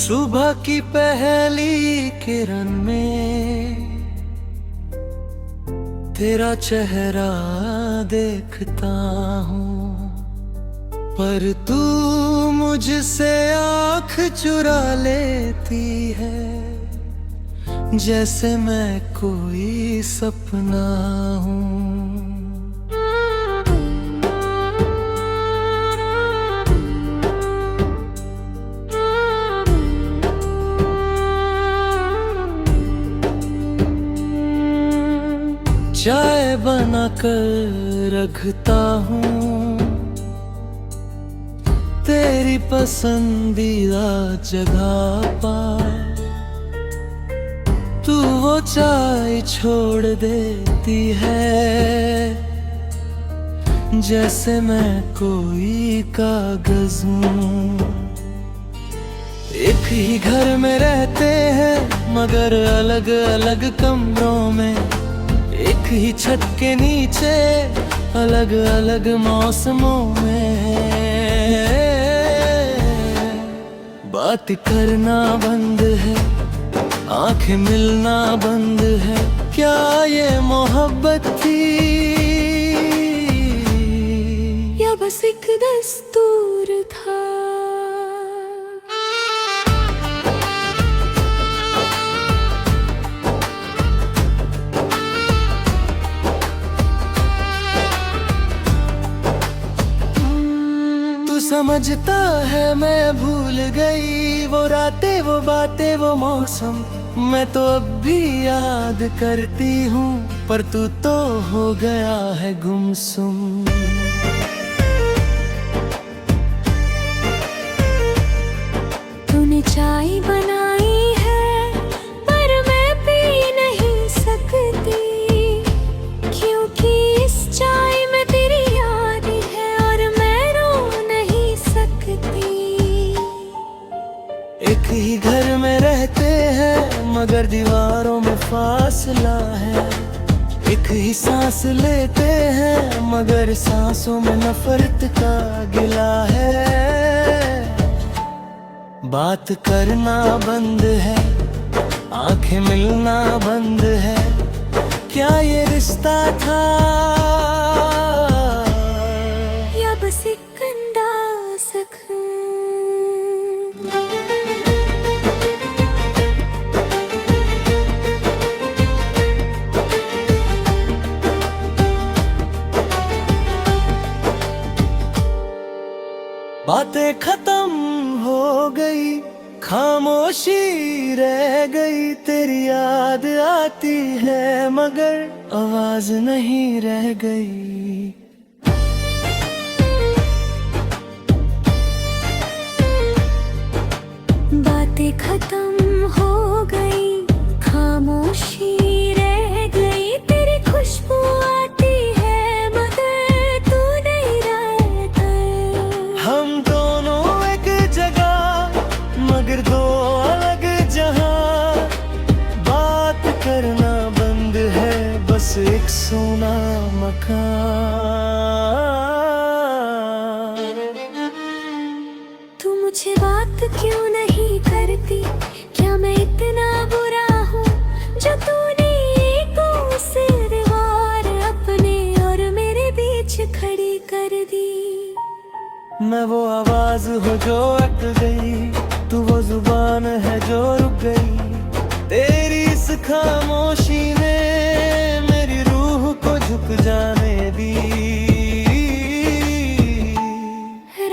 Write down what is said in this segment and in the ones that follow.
सुबह की पहली किरण में तेरा चेहरा देखता हूँ, पर तू मुझसे आँख चुरा लेती है, जैसे मैं कोई सपना हूँ। चाय बना कर रखता हूँ तेरी पसंदीदा जगह पर, तू वो चाय छोड़ देती है, जैसे मैं कोई कागज हूँ। एक ही घर में रहते हैं मगर अलग अलग कमरों में, एक ही छत के नीचे अलग अलग मौसमों में। बात करना बंद है, आंखें मिलना बंद है, क्या ये मोहब्बत थी या बस एक दस्तूर था? समझता है मैं भूल गई वो रातें, वो बातें, वो मौसम, मैं तो अब भी याद करती हूँ, पर तू तो हो गया है गुमसुम। तूने चाय बनाई है पर मैं पी नहीं सकती, क्योंकि इस चाय में तेरी याद है और मैं रो नहीं सकती। एक ही घर में रहते हैं मगर दीवारों में फासला है, एक ही सांस लेते हैं मगर सांसों में नफरत का गिला है। बात करना बंद है, आंखें मिलना बंद है, क्या ये रिश्ता था या बस एक अंदाज़? बातें खत्म हो गई, खामोशी रह गई, तेरी याद आती है मगर आवाज नहीं रह गई। बातें खत्म हो गई, खामोशी रह गई, तेरी खुशबू आती है मगर तू नहीं रहता। हम दोनों एक जगह मगर दो अलग जहां, बात करना बंद है बस एक सोना मकान। तू मुझे बात क्यों नहीं करती, क्या मैं इतना बुरा हूँ जो तूने एको से दीवार अपने और मेरे बीच खड़ी कर दी? मैं वो आवाज हो जो अट गई, तू वो जुबान है जो रुक गई, तेरी इस खामोशी ने मेरी रूह को झुक जाने दी।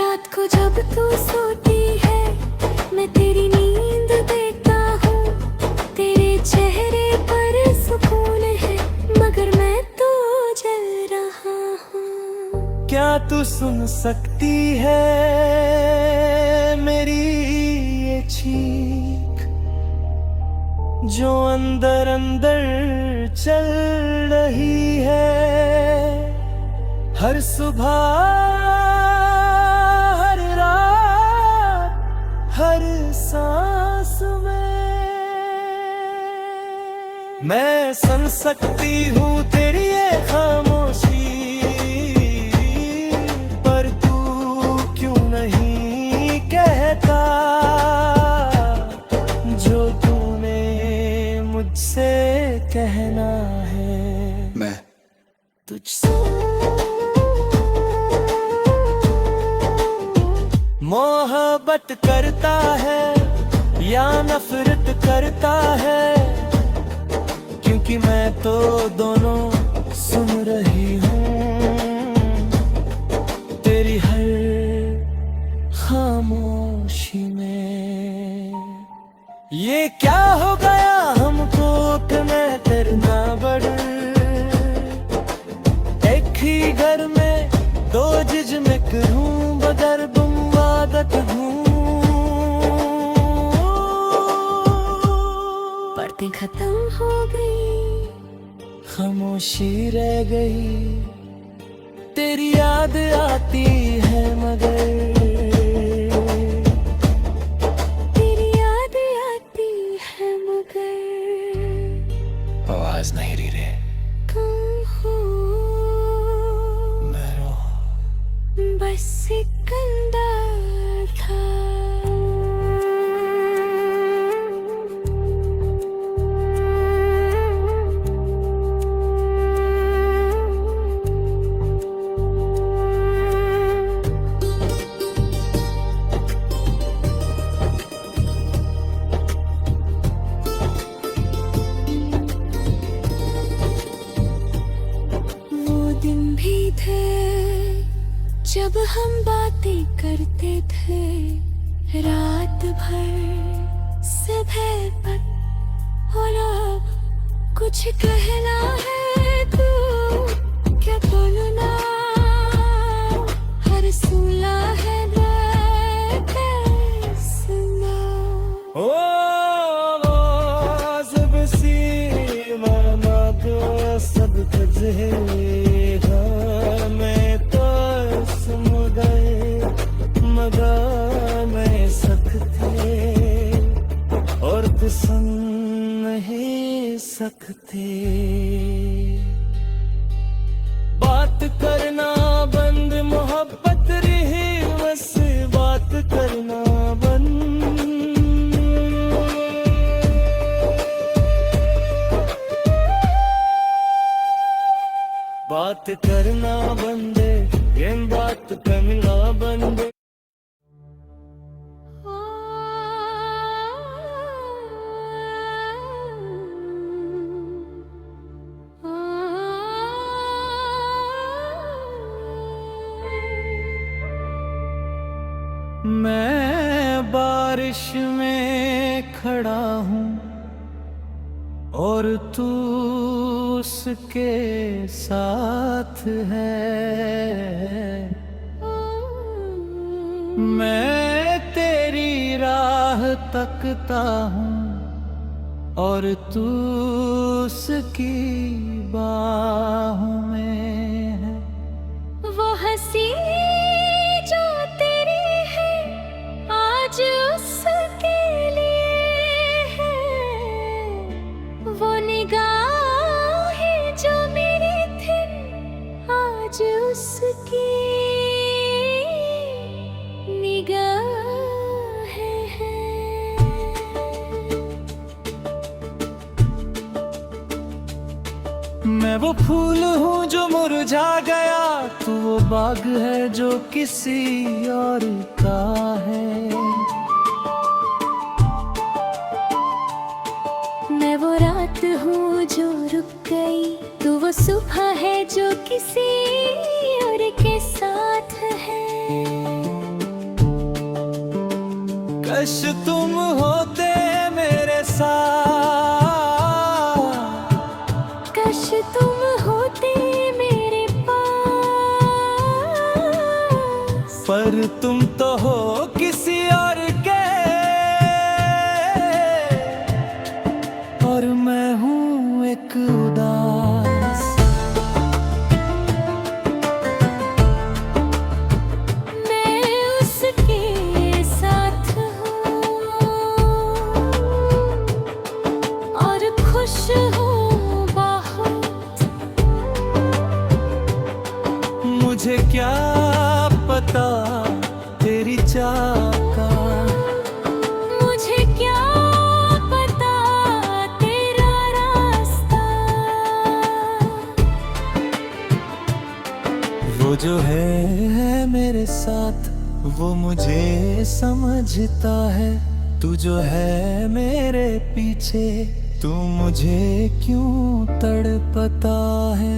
रात को जब तू सोती है मैं तेरी नींद देखता हूँ, तेरे चेहरे पर सुकून है मगर मैं तो जल रहा हूँ। क्या तू सुन सकती है मेरी ये चीख जो अंदर अंदर चल रही है? हर सुबह हर रात हर सांस में मैं सुन सकती हूँ तेरी ये खामोशी, पर तू क्यों नहीं कहता कहना है मैं तुझसे। मोहब्बत करता है या नफरत करता है, क्योंकि मैं तो दोनों सुन रही हूँ तेरी हर खामोशी में। ये क्या हो गया हमको कि मैं तेरे ना बढ़, एक ही घर में दो जिस्म हूँ, बगर तुम आदत हूँ। बातें खत्म हो गई, खामोशी रह गई, तेरी याद आती है मगर, तेरी याद आती है मगर आवाज नहीं रही रे। कम हो मैं रो बस एक अंदाज था। दिन भी थे जब हम बातें करते थे रात भर सुबह तक, और अब कुछ कहना है तू क्या बोलना, हर सूला है सुना। ओ सब सी मामा को सब तुझे, मैं तो सुन गए मगर मैं सकते और तो सुन नहीं सकते। बात करना बंद, मोहब्बत रही बस बात करना बंद। बात करना बंद, ये बात करना बंद। मैं बारिश में खड़ा हूँ और तू उसके साथ है, मैं तेरी राह तकता हूँ और तू उसकी बाहों में है। वो हंसी जो तेरी है आज उसके लिए है, वो निगाहें जो मेरी थी आज उसकी निगाहें हैं। मैं वो फूल हूँ जो मुरझा गया, तू वो बाग है जो किसी और का है। मैं वो रात हूँ जो रुक गई, तू वो सुबह है जो किसी और के साथ है। काश तुम होते मेरे साथ, काश तुम होते मेरे पास, पर तुम तो हो किसी और के, और मैं हूँ एक उदास। मैं उसके साथ हूँ और खुश हूँ बहुत, मुझे क्या पता तेरी चाह का। जो है मेरे साथ वो मुझे समझता है, तू जो है मेरे पीछे तू मुझे क्यों तड़पता है।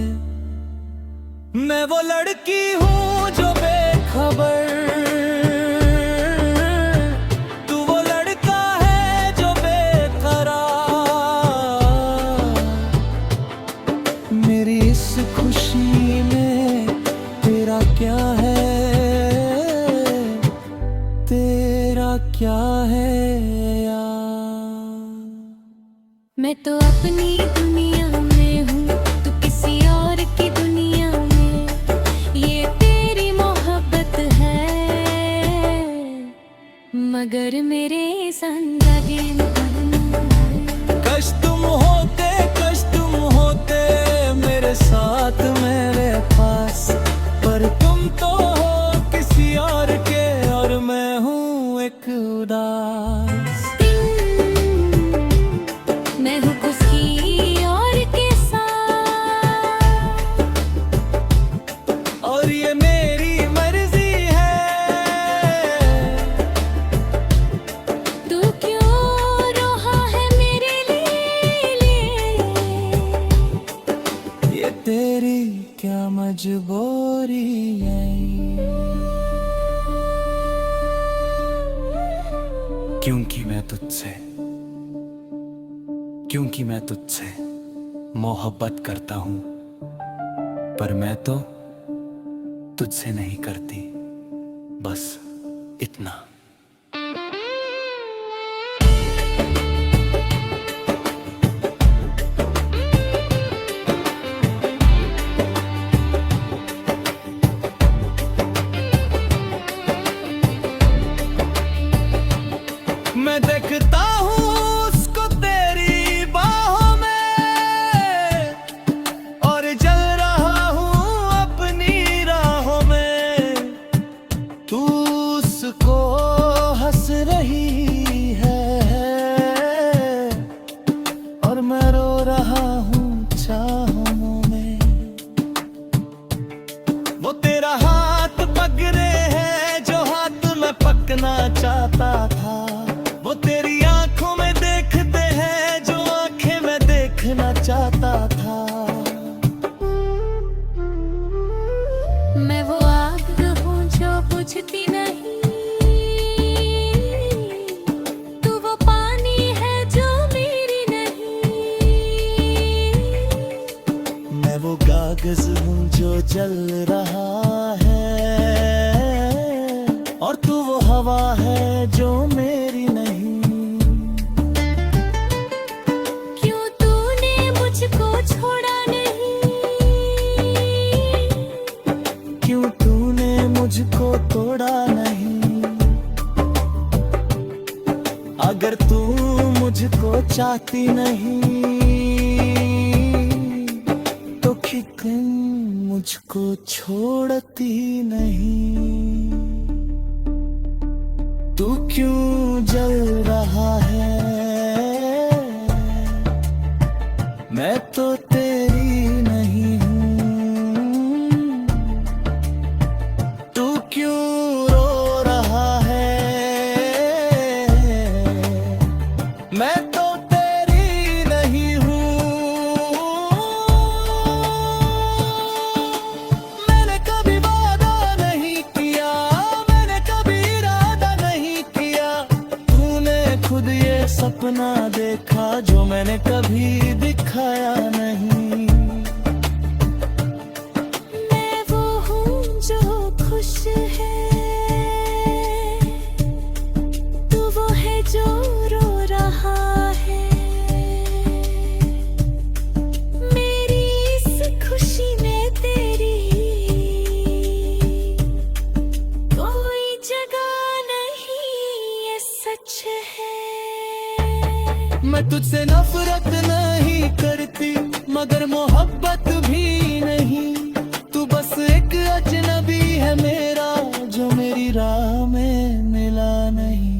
मैं वो लड़की हूँ जो बेखबर, तू वो लड़का है जो बेकरार। मेरी इस खुशी में तेरा क्या है, तेरा क्या है यार। मैं तो अपनी दुनिया में हूँ, तू किसी और की दुनिया में। ये तेरी मोहब्बत है, मगर मेरे जिंदगी में कश तुम होते मेरे साथ मेरे पास, पर तुम तो हो किसी और के और मैं हूँ एक उदास। मैं हूँ किसी और के साथ, और ये मेरी मर्जी है। तू क्यों रोहा है मेरे लिए, ये तेरी क्या मजबूरी है। क्योंकि मैं तुझसे मोहब्बत करता हूँ, पर मैं तो तुझसे नहीं करती, बस इतना। मैं देखता हूँ उसको तेरी बाहों में, और जल रहा हूँ अपनी राहों में। तू उसको हंस रही है और मैं रो रहा हूँ चाहों में। वो तेरा हाथ पकड़े है जो हाथ में पकना चाहता था, वो तेरी आंखों में देखते हैं जो आंखें में देखना चाहता था। मैं वो आग हूँ जो बुझती नहीं, तू वो पानी है जो मेरी नहीं। मैं वो कागज हूँ जो जल रहा है, और तू वो हवा है जो मेरी नहीं। क्यों तूने मुझको छोड़ा नहीं, क्यों तूने मुझको तोड़ा नहीं। अगर तू मुझको चाहती नहीं तो क्यों मुझको छोड़ती नहीं। तू क्यों जल रहा है, मैं तो तेरी नहीं हूँ। तू क्यों रो रहा है, मैं तो तेरी नहीं हूँ। मैंने कभी वादा नहीं किया, मैंने कभी इरादा नहीं किया। तूने खुद ये सपना देखा जो मैंने कभी दिखाया नहीं। मैं वो हूँ जो खुश है, तू वो है जो रो रहा है। मेरी इस खुशी में तेरी कोई जगह नहीं, ये सच है। मैं तुझसे नफरत नहीं करती, मगर मोहब्बत भी नहीं। तू बस एक अजनबी है मेरा जो मेरी राह में मिला नहीं।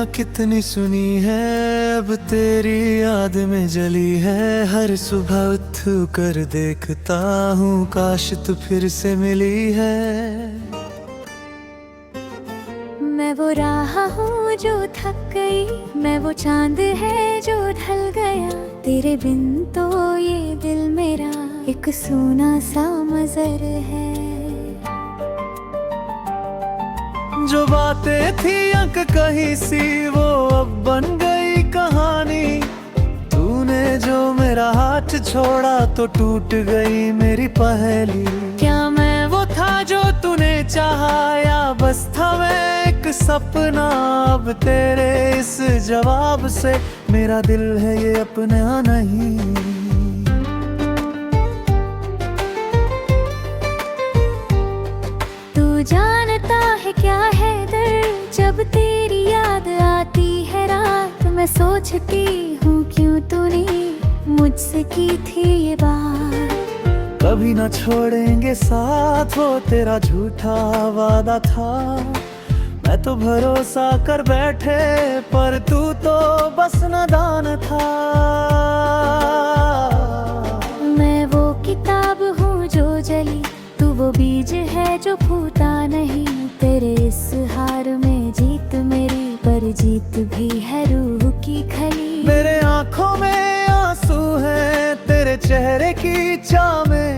गलियां कितनी सुनी है, अब तेरी याद में जली है। हर सुबह उठ कर देखता हूँ, काश तू फिर से मिली है। मैं वो राह हूँ जो थक गई, मैं वो चांद है जो ढल गया। तेरे बिन तो ये दिल मेरा एक सूना सा मज़र है। जो बातें थी अंक कही सी, वो अब बन गई कहानी। तूने जो मेरा हाथ छोड़ा तो टूट गई मेरी पहेली। क्या मैं वो था जो तूने चाहा, या बस था मैं एक सपना? अब तेरे इस जवाब से मेरा दिल है ये अपना नहीं। तू जानता है क्या है दर्द, जब तेरी याद आती है रात। मैं सोचती हूँ क्यों तूने मुझसे की थी ये बात। कभी ना छोड़ेंगे साथ, वो तेरा झूठा वादा था। मैं तो भरोसा कर बैठे, पर तू तो बस नादान था। मैं वो किताब हूँ जो जली, तू वो बीज है जो फूटा नहीं। तेरे इस हार में जीत मेरी, पर जीत भी है रूह की खली। मेरे आँखों में आंसू है तेरे चेहरे की चाह में,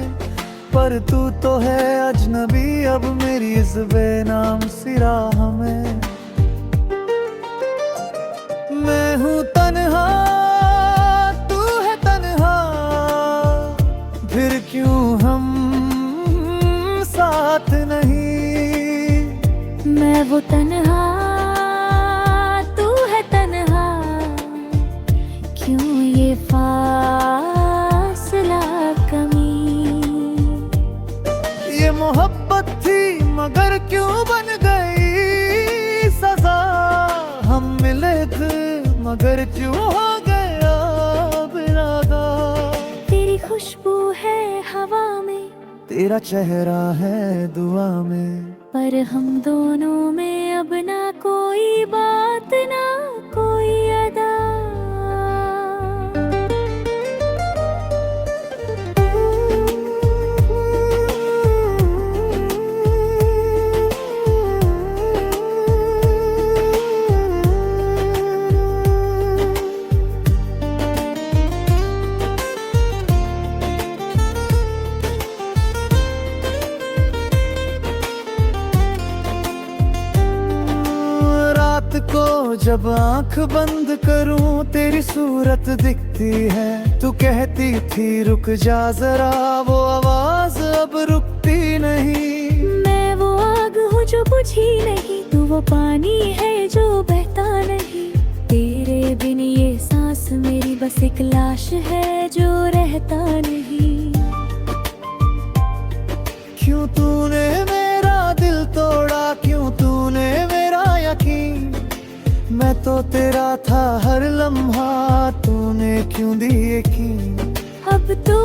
पर तू तो है अजनबी अब मेरी इस बेनाम सी राह में। मैं हूँ तन्हा, तू है तन्हा, फिर क्यों हम साथ नहीं? मैं वो तन्हा, तू है तन्हा, क्यों ये फासला कमी? ये मोहब्बत थी मगर क्यों बन गई सजा? हम मिले थे मगर क्यों हो गया बिरादा? तेरी खुशबू है हवा में, तेरा चेहरा है दुआ में, पर हम दोनों में अब ना कोई बात ना कोई अदा। को जब आंख बंद करूं तेरी सूरत दिखती है। तू कहती थी रुक जा जरा, वो आवाज अब रुकती नहीं। मैं वो आग हूँ जो बुझी नहीं, तू वो पानी है जो बहता नहीं। तेरे बिन ये सांस मेरी बस एक लाश है जो रहता नहीं। क्यों तूने मेरा दिल तोड़ा, क्यों तूने मेरा यकीन? मैं तो तेरा था हर लम्हा, तूने क्यों दी यकीन? अब तो